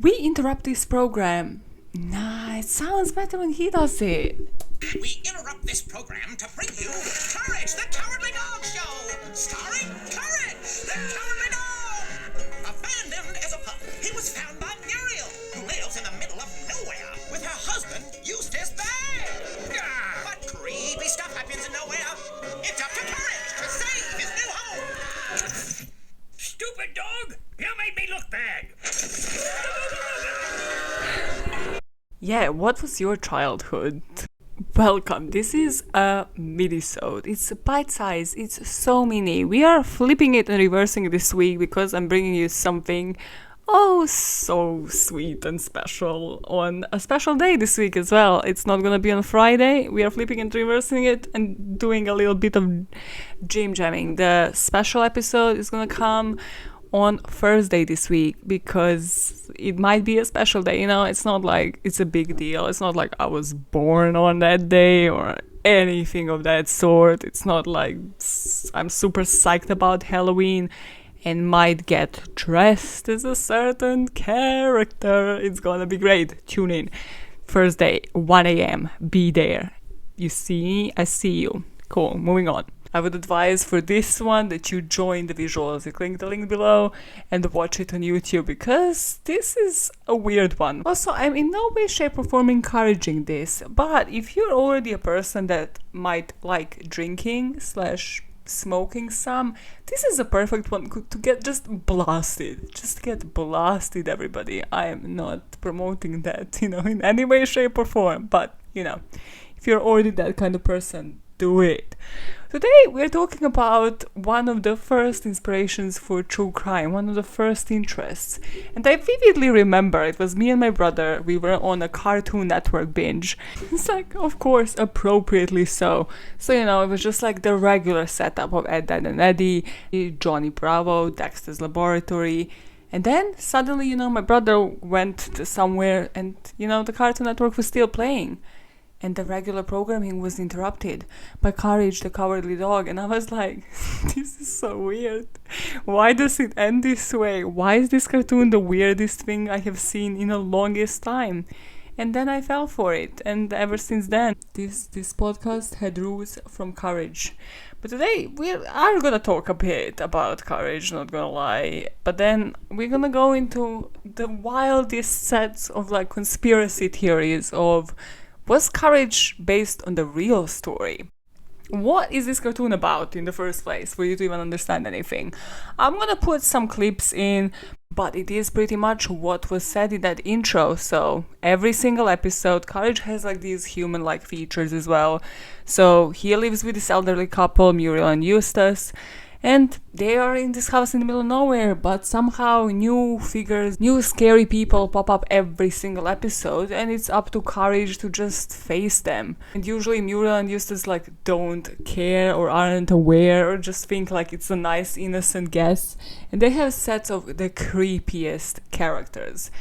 We interrupt this program. Nah, it sounds better when he does it. We interrupt this program to bring you Courage, the Cowardly Dog Show, starring Courage, the Cowardly Dog. Abandoned as a pup, he was found by Muriel, who lives in the middle of nowhere with her husband, Eustace Bear. But creepy stuff happens in nowhere. It's up to Courage to save his new home. Stupid dog, you made me look bad. Yeah, what was your childhood? Welcome, this is a Minisode. It's bite size, it's so mini. We are flipping it and reversing it this week because I'm bringing you something so sweet and special on a special day this week as well. It's not gonna be on Friday. We are flipping and reversing it and doing a little bit of gym jamming. The special episode is gonna come on Thursday this week because it might be a special day, it's not like it's a big deal. It's not like I was born on that day or anything of that sort. It's not like I'm super psyched about Halloween and might get dressed as a certain character. It's gonna be great. Tune in Thursday 1 a.m. Be there. You see me, I see you. Cool, moving on. I would advise for this one that you join the visuals. You click the link below and watch it on YouTube because this is a weird one. Also, I'm in no way, shape or form encouraging this, but if you're already a person that might like drinking / smoking some, this is a perfect one to get just blasted. Just get blasted, everybody. I am not promoting that, in any way, shape or form, but, if you're already that kind of person, do it. Today we're talking about one of the first inspirations for true crime, one of the first interests. And I vividly remember it was me and my brother, we were on a Cartoon Network binge. It's like, of course, appropriately so. So, it was just like the regular setup of Ed, Edd and Eddy, Johnny Bravo, Dexter's Laboratory. And then suddenly, my brother went to somewhere and, the Cartoon Network was still playing. And the regular programming was interrupted by Courage, the Cowardly Dog. And I was like, this is so weird. Why does it end this way? Why is this cartoon the weirdest thing I have seen in the longest time? And then I fell for it. And ever since then, this podcast had roots from Courage. But today, we are going to talk a bit about Courage, not going to lie. But then we're going to go into the wildest sets of conspiracy theories of, was Courage based on the real story? What is this cartoon about in the first place for you to even understand anything? I'm gonna put some clips in, but it is pretty much what was said in that intro. So every single episode, Courage has these human-like features as well. So he lives with this elderly couple, Muriel and Eustace, and they are in this house in the middle of nowhere, but somehow new figures, new scary people pop up every single episode, and it's up to Courage to just face them. And usually Muriel and Eustace don't care or aren't aware or just think it's a nice innocent guess. And they have sets of the creepiest characters.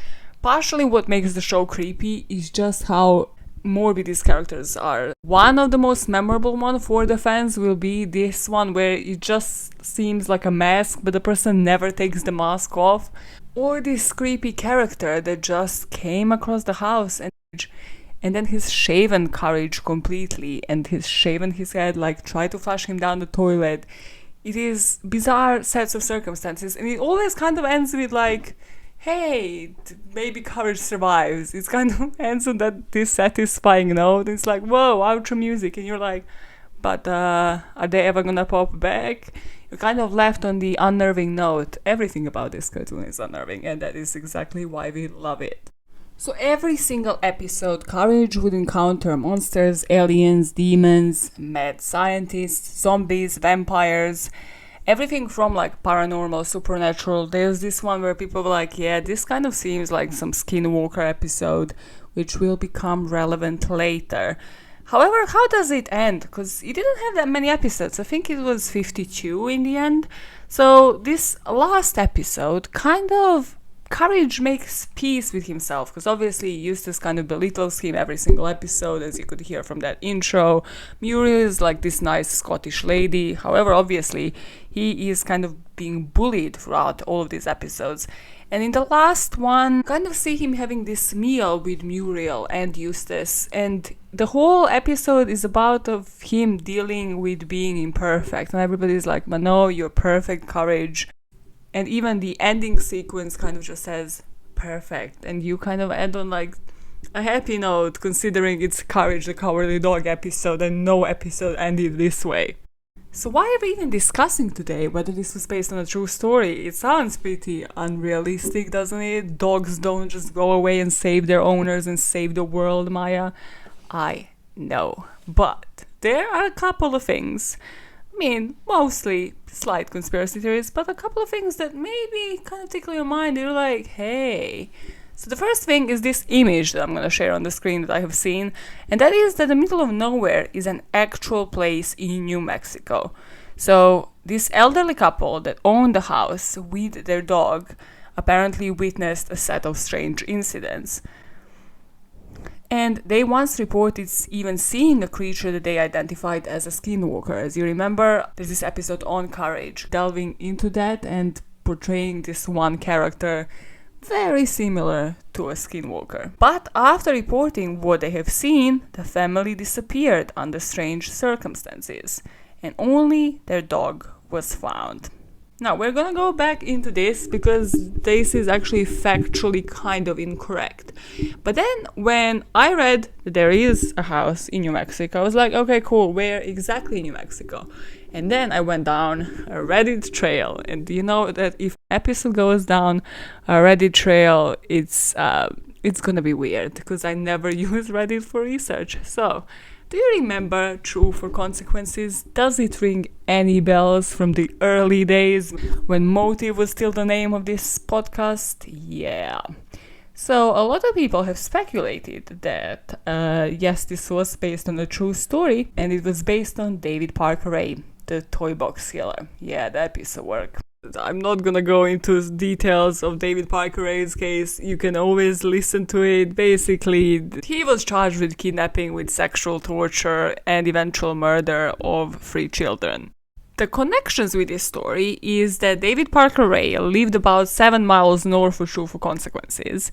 Partially what makes the show creepy is just how morbid these characters are. One of the most memorable one for the fans will be this one where it just seems like a mask, but the person never takes the mask off. Or this creepy character that just came across the house and then he's shaven Courage completely and he's shaven his head, try to flush him down the toilet. It is bizarre sets of circumstances, and it always kind of ends with hey, maybe Courage survives. It's kind of ends on that dissatisfying note. It's whoa, outro music. And you're but are they ever gonna pop back? You're kind of left on the unnerving note. Everything about this cartoon is unnerving, and that is exactly why we love it. So every single episode, Courage would encounter monsters, aliens, demons, mad scientists, zombies, vampires, everything from paranormal, supernatural. There's this one where people were yeah, this kind of seems like some skinwalker episode, which will become relevant later. However, how does it end? Because it didn't have that many episodes. I think it was 52 in the end. So this last episode kind of Courage makes peace with himself, because obviously Eustace kind of belittles him every single episode, as you could hear from that intro. Muriel is like this nice Scottish lady. However, obviously, he is kind of being bullied throughout all of these episodes. And in the last one, kind of see him having this meal with Muriel and Eustace. And the whole episode is about of him dealing with being imperfect. And everybody's like, no, you're perfect, Courage. And even the ending sequence kind of just says perfect. And you kind of end on like a happy note, considering it's Courage the Cowardly Dog episode and no episode ended this way. So why are we even discussing today whether this was based on a true story? It sounds pretty unrealistic, doesn't it? Dogs don't just go away and save their owners and save the world, Maja. I know. But there are a couple of things. I mean, mostly slight conspiracy theories, but a couple of things that maybe kind of tickle your mind. You're like, hey. So the first thing is this image that I'm going to share on the screen that I have seen, and that is that the middle of nowhere is an actual place in New Mexico. So this elderly couple that owned the house with their dog apparently witnessed a set of strange incidents. And they once reported even seeing a creature that they identified as a skinwalker. As you remember, there's this episode on Courage, delving into that and portraying this one character very similar to a skinwalker. But after reporting what they have seen, the family disappeared under strange circumstances, and only their dog was found. Now, we're gonna go back into this because this is actually factually kind of incorrect. But then when I read that there is a house in New Mexico, I was like, okay, cool, where exactly in New Mexico? And then I went down a Reddit trail, and you know that if an episode goes down a Reddit trail, it's gonna be weird because I never use Reddit for research. So, do you remember Truth or Consequences? Does it ring any bells from the early days when Motive was still the name of this podcast? Yeah. So a lot of people have speculated that, yes, this was based on a true story, and it was based on David Parker Ray, the toy box killer. Yeah, that piece of work. I'm not gonna go into details of David Parker Ray's case. You can always listen to it. Basically, he was charged with kidnapping, with sexual torture, and eventual murder of 3 children. The connections with this story is that David Parker Ray lived about 7 miles north of Truth or Consequences.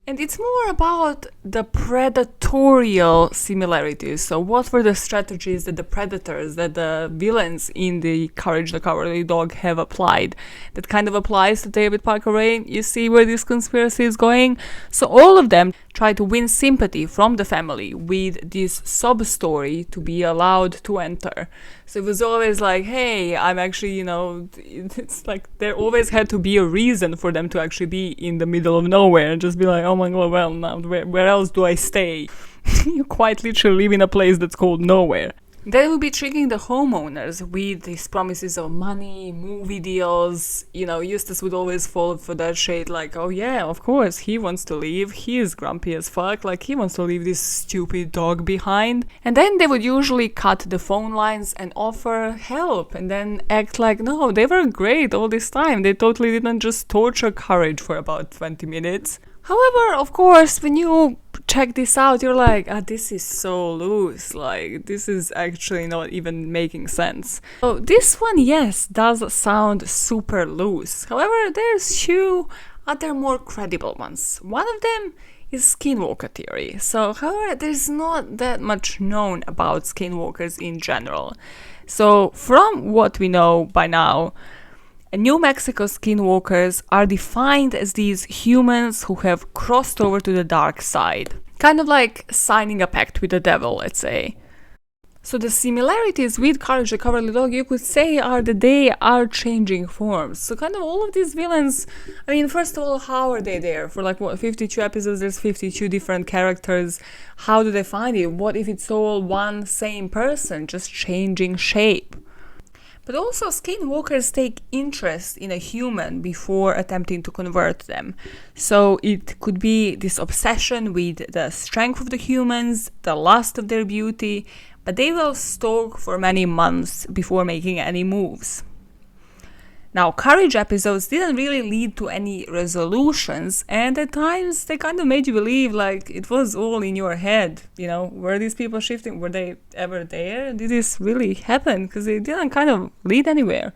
And it's more about the predatorial similarities. So what were the strategies that the predators, that the villains in the Courage the Cowardly Dog have applied? That kind of applies to David Parker Ray. You see where this conspiracy is going? So all of them try to win sympathy from the family with this sub-story to be allowed to enter. So it was always like, hey, I'm actually, it's like there always had to be a reason for them to actually be in the middle of nowhere and just be like, oh my god, well, now where else do I stay? You quite literally live in a place that's called nowhere. They will be tricking the homeowners with these promises of money, movie deals. Eustace would always fall for that shade, like, oh yeah, of course, he wants to leave. He is grumpy as fuck, like he wants to leave this stupid dog behind. And then they would usually cut the phone lines and offer help, and then act like, no, they were great all this time. They totally didn't just torture Courage for about 20 minutes. However, of course, when you check this out, you're like, this is so loose, like, this is actually not even making sense. So this one, yes, does sound super loose. However, there's 2 other more credible ones. One of them is skinwalker theory. So, however, there's not that much known about skinwalkers in general. So, from what we know by now, New Mexico skinwalkers are defined as these humans who have crossed over to the dark side. Kind of like signing a pact with the devil, let's say. So the similarities with Courage the Cowardly Dog, you could say, are that they are changing forms. So kind of all of these villains, I mean, first of all, how are they there? For 52 episodes, there's 52 different characters. How do they find it? What if it's all one same person, just changing shape? But also, skinwalkers take interest in a human before attempting to convert them. So it could be this obsession with the strength of the humans, the lust of their beauty, but they will stalk for many months before making any moves. Now, courage episodes didn't really lead to any resolutions, and at times they kind of made you believe like it was all in your head. You know, were these people shifting? Were they ever there? Did this really happen? Because they didn't kind of lead anywhere.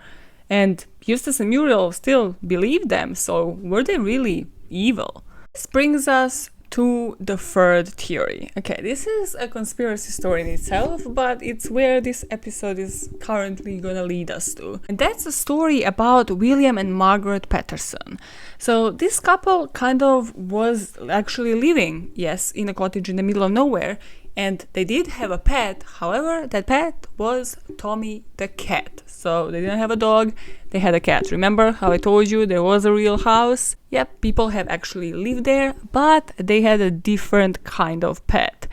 And Eustace and Muriel still believed them, so were they really evil? This brings us to the third theory. Okay, this is a conspiracy story in itself, but it's where this episode is currently gonna lead us to. And that's a story about William and Margaret Paterson. So this couple kind of was actually living, yes, in a cottage in the middle of nowhere, and they did have a pet. However, that pet was Tommy the cat. So they didn't have a dog, they had a cat. Remember how I told you there was a real house? Yep, people have actually lived there, but they had a different kind of pet.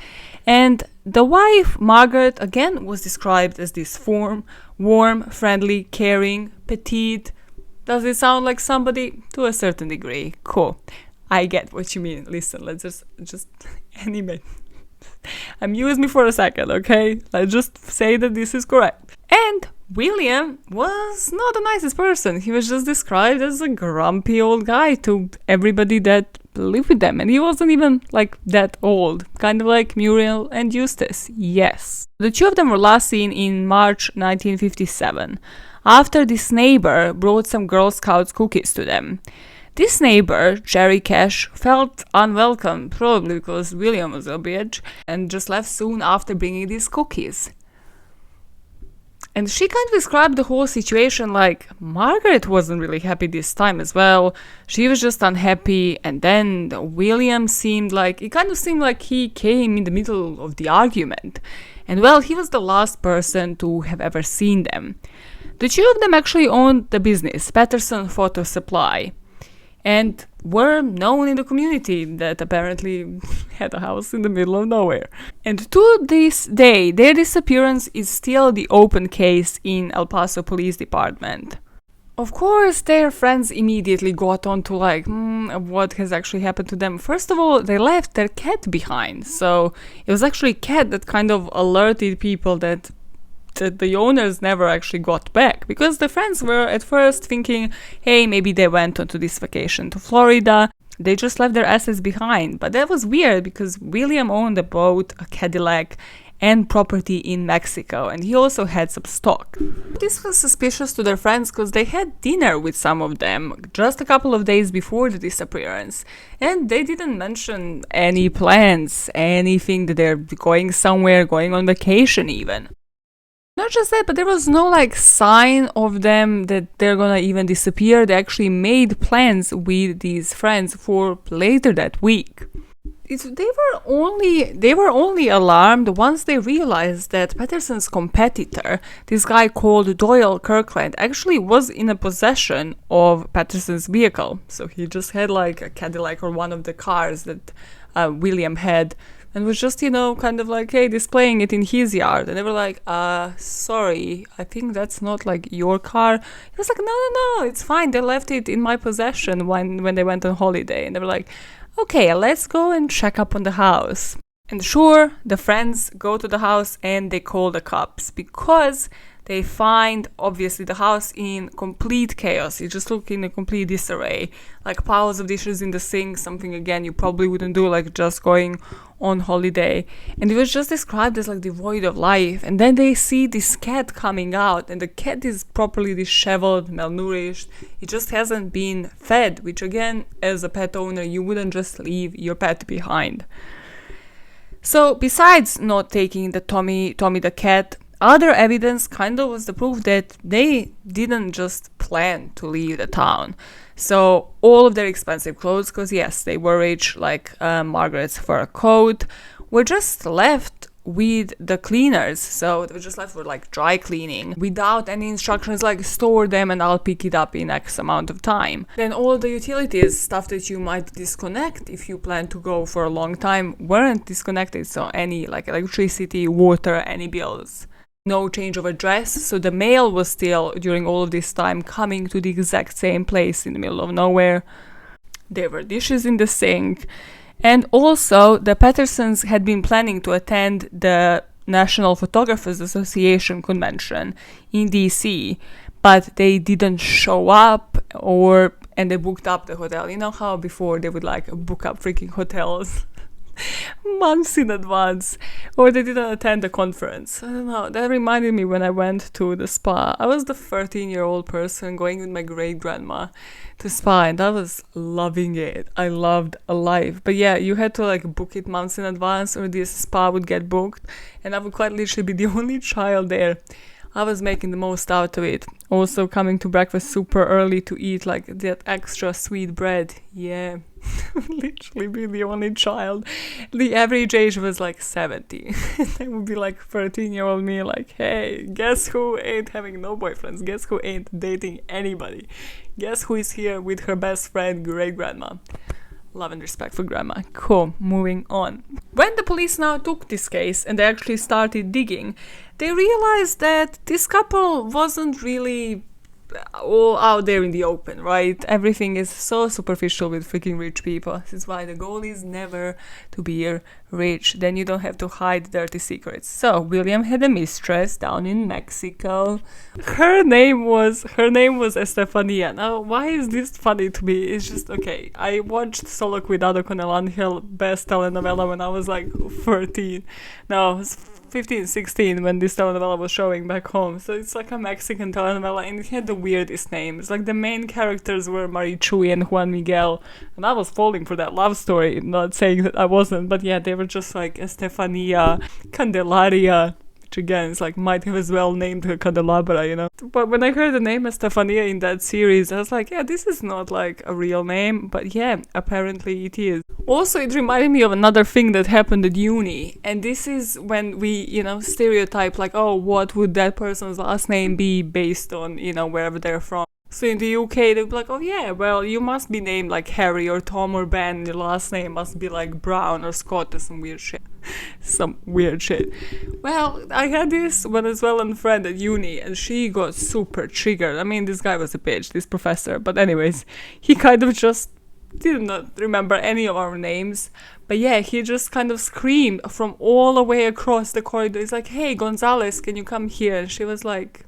And the wife, Margaret, again was described as this warm, friendly, caring, petite. Does it sound like somebody? To a certain degree. Cool. I get what you mean. Listen, let's just animate. Amuse me for a second, okay? Let's just say that this is correct. And William was not the nicest person. He was just described as a grumpy old guy to everybody that lived with them. And he wasn't even like that old. Kind of like Muriel and Eustace. Yes. The two of them were last seen in March 1957, after this neighbor brought some Girl Scouts cookies to them. This neighbor, Jerry Cash, felt unwelcome, probably because William was a bitch, and just left soon after bringing these cookies. And she kind of described the whole situation like Margaret wasn't really happy this time as well. She was just unhappy, and then William it kind of seemed like he came in the middle of the argument. And well, he was the last person to have ever seen them. The two of them actually owned the business, Paterson Photo Supply, and were known in the community that apparently had a house in the middle of nowhere. And to this day, their disappearance is still the open case in El Paso Police Department. Of course, their friends immediately got on to what has actually happened to them. First of all, they left their cat behind. So it was actually cat that kind of alerted people that the owners never actually got back, because the friends were at first thinking, hey, maybe they went on to this vacation to Florida, they just left their assets behind. But that was weird because William owned a boat, a Cadillac, and property in Mexico, and he also had some stock. This was suspicious to their friends because they had dinner with some of them just a couple of days before the disappearance, and they didn't mention any plans, anything that they're going somewhere, going on vacation even. Not just that, but there was no sign of them that they're gonna even disappear. They actually made plans with these friends for later that week. They were only alarmed once they realized that Paterson's competitor, this guy called Doyle Kirkland, actually was in a possession of Paterson's vehicle. So he just had a Cadillac or one of the cars that William had, and was just, kind of hey, displaying it in his yard. And they were sorry, I think that's not your car. He was no, it's fine. They left it in my possession when they went on holiday. And they were okay, let's go and check up on the house. And sure, the friends go to the house and they call the cops because they find, obviously, the house in complete chaos. You just look in a complete disarray, piles of dishes in the sink, something again you probably wouldn't do, just going on holiday. And it was just described as devoid of life. And then they see this cat coming out, and the cat is properly disheveled, malnourished. It just hasn't been fed, which again, as a pet owner, you wouldn't just leave your pet behind. So besides not taking the Tommy the cat, other evidence kind of was the proof that they didn't just plan to leave the town. So all of their expensive clothes, because yes, they were rich, Margaret's fur coat, were just left with the cleaners. So they were just left for dry cleaning without any instructions store them and I'll pick it up in X amount of time. Then all the utilities, stuff that you might disconnect if you plan to go for a long time, weren't disconnected. So any electricity, water, any bills. No change of address, so the mail was still, during all of this time, coming to the exact same place in the middle of nowhere. There were dishes in the sink. And also, the Patersons had been planning to attend the National Photographers Association convention in DC, but they didn't show up, and they booked up the hotel. You know how before they would like book up freaking hotels months in advance, or they didn't attend the conference. I don't know, that reminded me when I went to the spa. I was the 13-year-old person going with my great grandma to spa, and I was loving it. I loved life. But yeah, you had to like book it months in advance, or this spa would get booked, and I would quite literally be the only child there. I was making the most out of it. Also coming to breakfast super early to eat like that extra sweet bread. Yeah, literally be the only child. The average age was like 70. I would be like 13-year-old me like, hey, guess who ain't having no boyfriends? Guess who ain't dating anybody? Guess who is here with her best friend, great grandma? Love and respect for grandma. Cool, moving on. When the police now took this case and they actually started digging, they realized that this couple wasn't really all out there in the open, right? Everything is so superficial with freaking rich people. This is why the goal is never to be rich. Then you don't have to hide dirty secrets. So William had a mistress down in Mexico. Her name was Estefania. Now, why is this funny to me? It's just okay. I watched Solo Cuidado con el Ángel, best telenovela, when I was like 13. No, I was 15, 16 when this telenovela was showing back home. So it's like a Mexican telenovela, and it had the weirdest names. Like the main characters were Marichuy and Juan Miguel, and I was falling for that love story. Not saying that I wasn't, but yeah, they were just like Estefania, Candelaria, which again is like might have as well named her Candelabra, you know. But when I heard the name Estefania in that series, I was like, yeah, this is not like a real name, but yeah, apparently it is. Also, it reminded me of another thing that happened at uni, and this is when we, you know, stereotype like, oh, what would that person's last name be based on, you know, wherever they're from. So in the UK, they'd be like, oh yeah, well, you must be named like Harry or Tom or Ben, your last name must be like Brown or Scott or some weird shit. Well, I had this Venezuelan friend at uni, and she got super triggered. I mean, this guy was a bitch, this professor, but anyways, he kind of just did not remember any of our names, but yeah, he just kind of screamed from all the way across the corridor. He's like, hey, Gonzalez, can you come here? And she was like,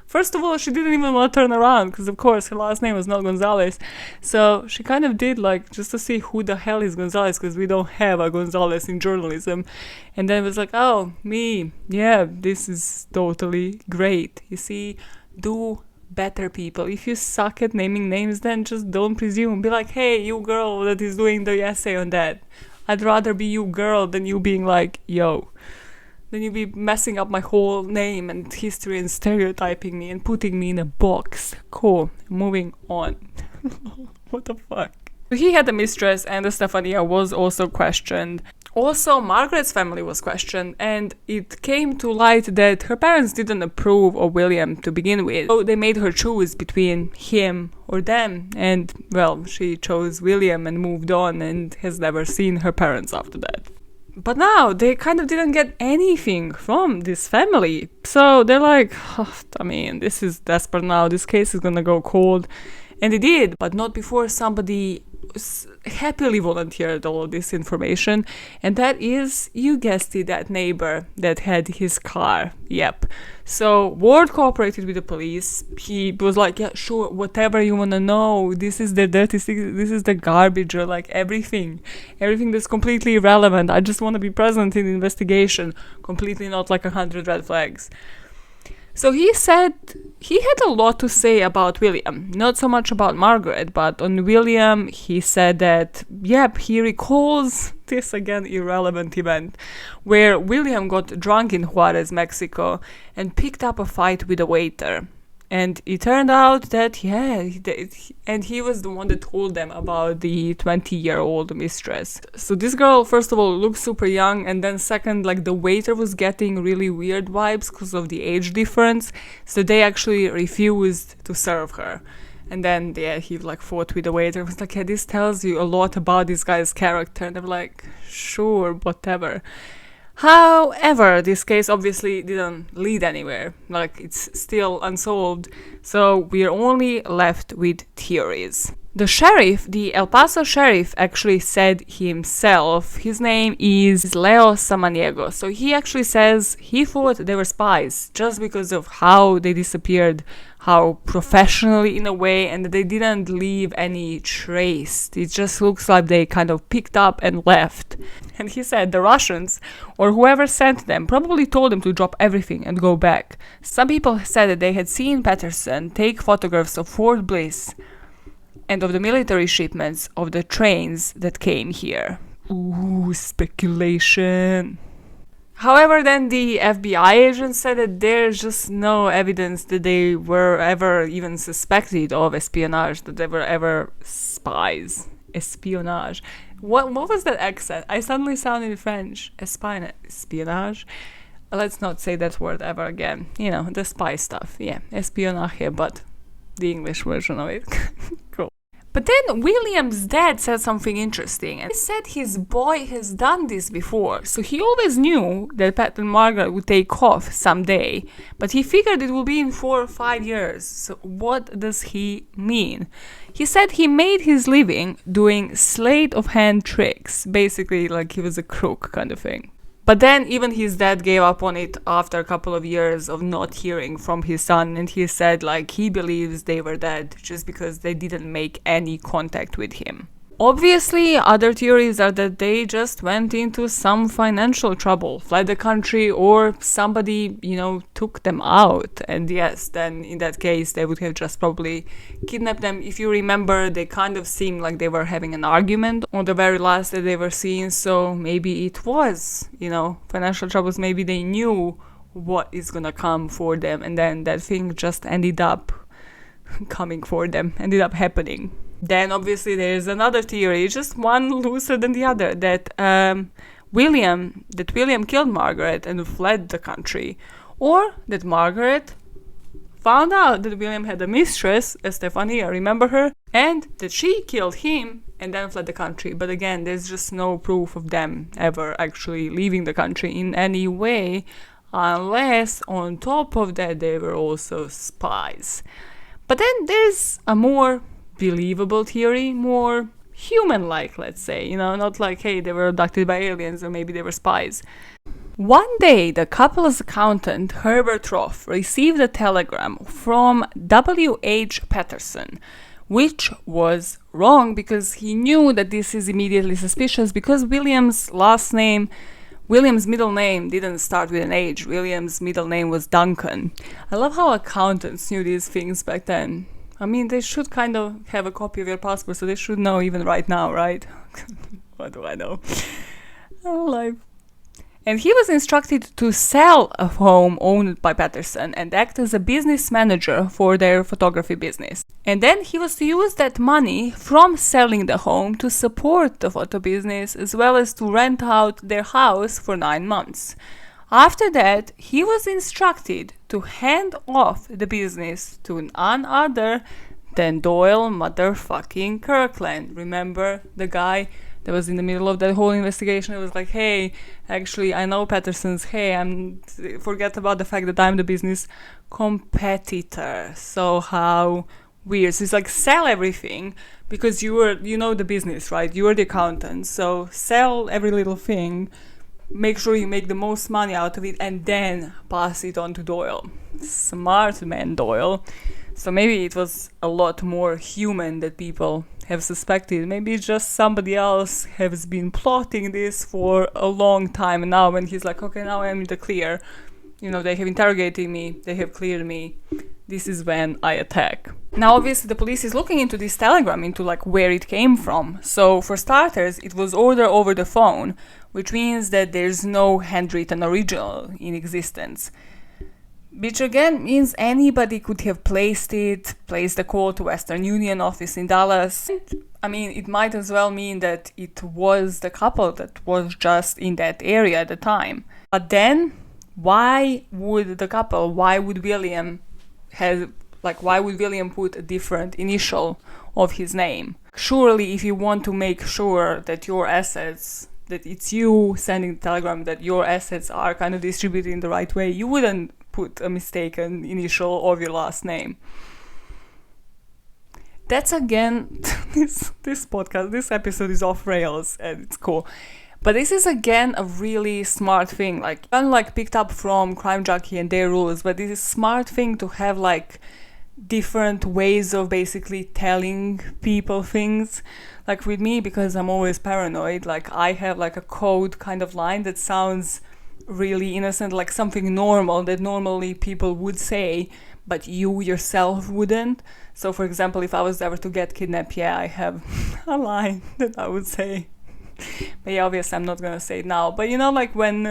first of all, she didn't even want to turn around, because of course her last name was not Gonzalez. So she kind of did like just to see who the hell is Gonzalez, because we don't have a Gonzalez in journalism. And then it was like, oh, me, yeah, this is totally great. You see, do better, people. If you suck at naming names, then just don't presume. Be like, hey, you girl that is doing the essay on that, I'd rather be you girl than you being like, yo. Then you be messing up my whole name and history and stereotyping me and putting me in a box. Cool, moving on. What the fuck? He had a mistress, and Estefania was also questioned. Also, Margaret's family was questioned, and it came to light that her parents didn't approve of William to begin with. So they made her choose between him or them, and well, she chose William and moved on and has never seen her parents after that. But now they kind of didn't get anything from this family. So they're like, oh, I mean, this is desperate now. This case is gonna go cold. And it did, but not before somebody happily volunteered all of this information. And that is, you guessed it, that neighbor that had his car. Yep. So Ward cooperated with the police. He was like, yeah, sure, whatever you want to know. This is the dirty secret. This is the garbage, or like everything that's completely irrelevant. I just want to be present in the investigation. Completely not like 100 red flags. So he said he had a lot to say about William, not so much about Margaret, but on William he said that, yep, he recalls this again irrelevant event where William got drunk in Juarez, Mexico, and picked up a fight with a waiter. And it turned out that, yeah, and he was the one that told them about the 20-year-old mistress. So this girl, first of all, looked super young, and then second, like the waiter was getting really weird vibes because of the age difference. So they actually refused to serve her. And then, yeah, he like fought with the waiter. It was like, yeah, this tells you a lot about this guy's character. And they were like, sure, whatever. However, this case obviously didn't lead anywhere, like it's still unsolved, so we're only left with theories. The sheriff, the El Paso sheriff, actually said himself, his name is Leo Samaniego. So he actually says he thought they were spies just because of how they disappeared, how professionally in a way, and that they didn't leave any trace. It just looks like they kind of picked up and left. And he said the Russians, or whoever sent them, probably told them to drop everything and go back. Some people said that they had seen Patterson take photographs of Fort Bliss and of the military shipments of the trains that came here. Ooh, speculation. However, then the FBI agent said that there's just no evidence that they were ever even suspected of espionage, that they were ever spies. Espionage. What was that accent? I suddenly sounded French. Espionage. Let's not say that word ever again. You know, the spy stuff. Yeah, espionage, but the English version of it. Cool. But then William's dad said something interesting, and he said his boy has done this before, so he always knew that Pat and Margaret would take off someday, but he figured it would be in 4 or 5 years. So what does he mean? He said he made his living doing sleight of hand tricks, basically like he was a crook kind of thing. But then even his dad gave up on it after a couple of years of not hearing from his son, and he said like he believes they were dead just because they didn't make any contact with him. Obviously, other theories are that they just went into some financial trouble, fled the country, or somebody, took them out. And yes, then in that case, they would have just probably kidnapped them. If you remember, they kind of seemed like they were having an argument on the very last that they were seen. So maybe it was, financial troubles. Maybe they knew what is gonna come for them. And then that thing just ended up coming for them, ended up happening. Then obviously there's another theory, just one looser than the other, that William killed Margaret and fled the country, or that Margaret found out that William had a mistress, Estefania, remember her, and that she killed him and then fled the country. But again, there's just no proof of them ever actually leaving the country in any way, unless on top of that they were also spies. But then there's a more believable theory, more human-like, let's say, not like, hey, they were abducted by aliens or maybe they were spies. One day, the couple's accountant, Herbert Roth, received a telegram from W.H. Patterson, which was wrong because he knew that this is immediately suspicious because William's middle name didn't start with an H. William's middle name was Duncan. I love how accountants knew these things back then. I mean, they should kind of have a copy of your passport, so they should know even right now, right? What do I know? Oh, life. And he was instructed to sell a home owned by Patterson and act as a business manager for their photography business. And then he was to use that money from selling the home to support the photo business as well as to rent out their house for 9 months. After that, he was instructed to hand off the business to none other than Doyle motherfucking Kirkland. Remember the guy that was in the middle of that whole investigation? It was like, hey, actually, I know Patterson's. Hey, forget about the fact that I'm the business competitor. So how weird. So it's like, sell everything because you know the business, right? You are the accountant. So sell every little thing. Make sure you make the most money out of it and then pass it on to Doyle. Smart man, Doyle. So maybe it was a lot more human that people have suspected. Maybe it's just somebody else has been plotting this for a long time, and now when he's like, okay, now I'm in the clear, they have interrogated me, they have cleared me, this is when I attack. Now obviously the police is looking into this telegram, into like where it came from. So for starters, it was ordered over the phone, which means that there's no handwritten original in existence. Which again means anybody could have placed the call to Western Union office in Dallas. I mean, it might as well mean that it was the couple that was just in that area at the time. But then, why would William put a different initial of his name? Surely, if you want to make sure that your assets, that it's you sending the telegram, that your assets are kind of distributed in the right way, you wouldn't put a mistaken initial of your last name. That's again, this podcast, this episode is off rails and it's cool. But this is again a really smart thing, like unlike picked up from Crime Junkie and their rules, but this is a smart thing to have like different ways of basically telling people things. Like with me, because I'm always paranoid, like I have like a code kind of line that sounds really innocent, like something normal that normally people would say, but you yourself wouldn't. So for example, if I was ever to get kidnapped, yeah, I have a line that I would say. But yeah, obviously I'm not gonna say it now. But like when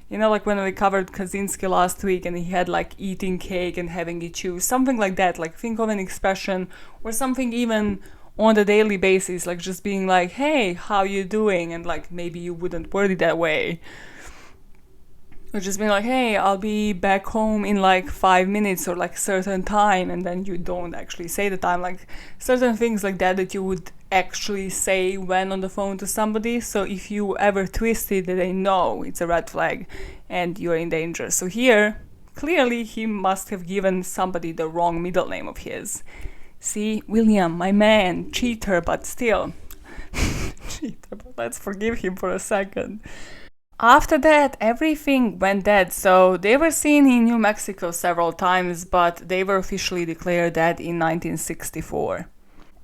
we covered Kaczynski last week and he had like eating cake and having it chew, something like that. Like think of an expression or something even on a daily basis, like just being like, hey, how you doing? And like maybe you wouldn't word it that way. Or just being like, hey, I'll be back home in like 5 minutes or like certain time, and then you don't actually say the time. Like certain things like that you would actually say when on the phone to somebody. So if you ever twist it, they know it's a red flag and you're in danger. So here, clearly he must have given somebody the wrong middle name of his. See, William, my man, cheater, but still. Cheater, but let's forgive him for a second. After that, everything went dead, so they were seen in New Mexico several times, but they were officially declared dead in 1964.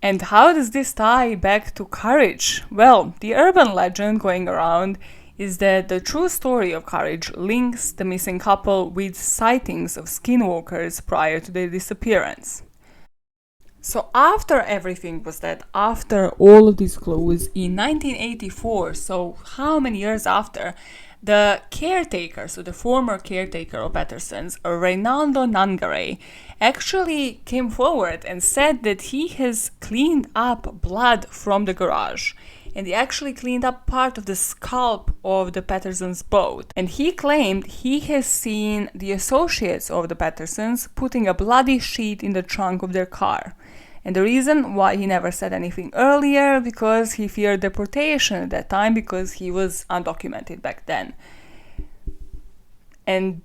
And how does this tie back to courage? Well, the urban legend going around is that the true story of courage links the missing couple with sightings of skinwalkers prior to their disappearance. So after everything was dead, after all of these clues, in 1984, so how many years after, the caretaker, so the former caretaker of Patersons, Reynaldo Nangare, actually came forward and said that he has cleaned up blood from the garage. And he actually cleaned up part of the scalp of the Patersons' boat. And he claimed he has seen the associates of the Patersons putting a bloody sheet in the trunk of their car. And the reason why he never said anything earlier, because he feared deportation at that time, because he was undocumented back then. And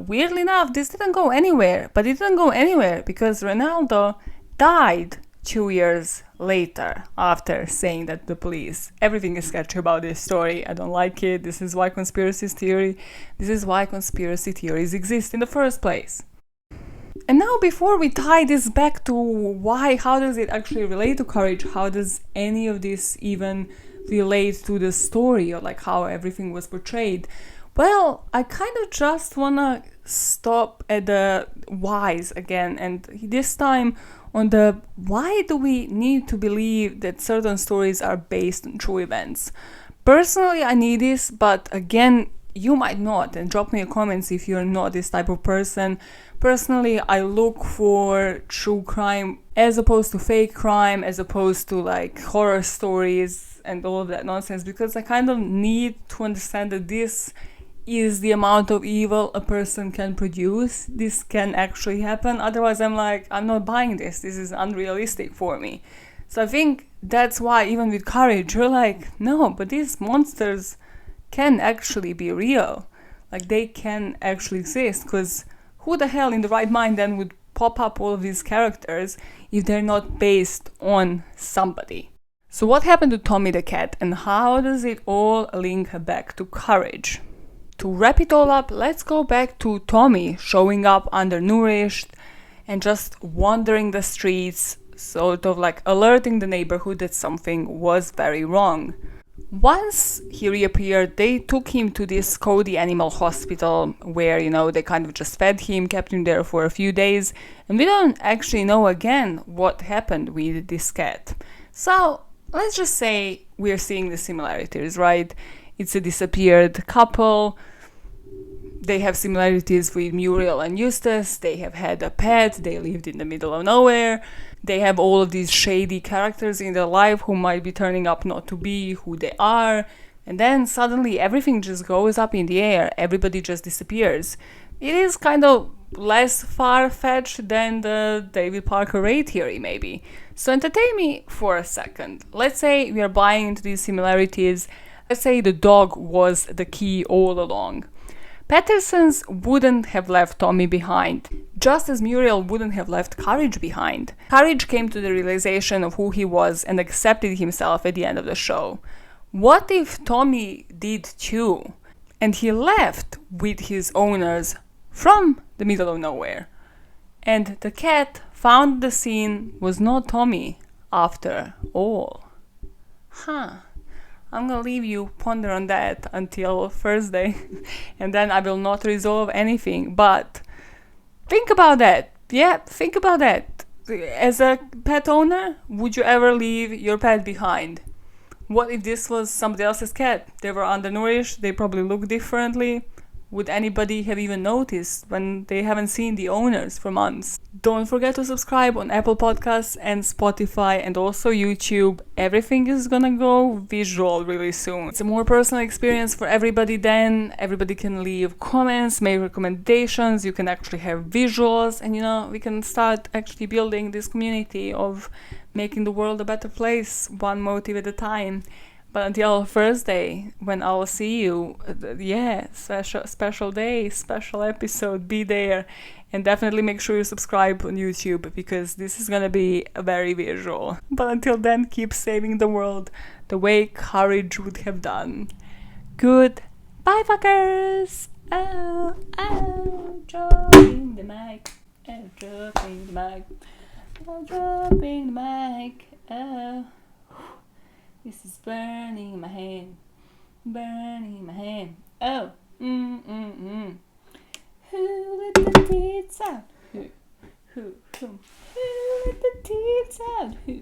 weirdly enough, this didn't go anywhere. But it didn't go anywhere because Ronaldo died 2 years later after saying that to the police. Everything is sketchy about this story. I don't like it. This is why conspiracy theories exist in the first place. And now before we tie this back to how does it actually relate to courage, how does any of this even relate to the story or like how everything was portrayed? Well, I kind of just wanna stop at the whys again, and this time on the why do we need to believe that certain stories are based on true events. Personally, I need this, but again, you might not, and drop me a comments if you're not this type of person. Personally, I look for true crime as opposed to fake crime, as opposed to like horror stories and all of that nonsense, because I kind of need to understand that this is the amount of evil a person can produce. This can actually happen. Otherwise, I'm not buying this. This is unrealistic for me. So I think that's why even with courage, you're like, no, but these monsters can actually be real. Like they can actually exist, because who the hell in the right mind then would pop up all of these characters if they're not based on somebody? So what happened to Tommy the cat, and how does it all link back to courage? To wrap it all up, let's go back to Tommy showing up undernourished and just wandering the streets, sort of like alerting the neighborhood that something was very wrong. Once he reappeared, they took him to this Cody Animal Hospital where, they kind of just fed him, kept him there for a few days, and we don't actually know again what happened with this cat. So let's just say we're seeing the similarities, right? It's a disappeared couple. They have similarities with Muriel and Eustace. They have had a pet. They lived in the middle of nowhere. They have all of these shady characters in their life who might be turning up not to be who they are. And then suddenly everything just goes up in the air. Everybody just disappears. It is kind of less far-fetched than the David Parker Ray theory, maybe. So entertain me for a second. Let's say we are buying into these similarities. Let's say the dog was the key all along. Patersons wouldn't have left Tommy behind, just as Muriel wouldn't have left Courage behind. Courage came to the realization of who he was and accepted himself at the end of the show. What if Tommy did too? And he left with his owners from the middle of nowhere. And the cat found the scene was not Tommy after all. I'm gonna leave you ponder on that until Thursday, and then I will not resolve anything. But think about that. Yeah, think about that. As a pet owner, would you ever leave your pet behind? What if this was somebody else's cat? They were undernourished, they probably look differently. Would anybody have even noticed when they haven't seen the owners for months? Don't forget to subscribe on Apple Podcasts and Spotify and also YouTube. Everything is gonna go visual really soon. It's a more personal experience for everybody then. Everybody can leave comments, make recommendations, you can actually have visuals, and we can start actually building this community of making the world a better place, one motive at a time. But until Thursday, when I'll see you, special day, special episode, be there. And definitely make sure you subscribe on YouTube, because this is gonna be very visual. But until then, keep saving the world the way Courage would have done. Good. Bye, fuckers! Oh, dropping the mic. Oh, dropping the mic. Oh, dropping the mic. Oh. This is burning my hand, burning my hand. Oh, Who let the tits out? Who let the tits out? Who?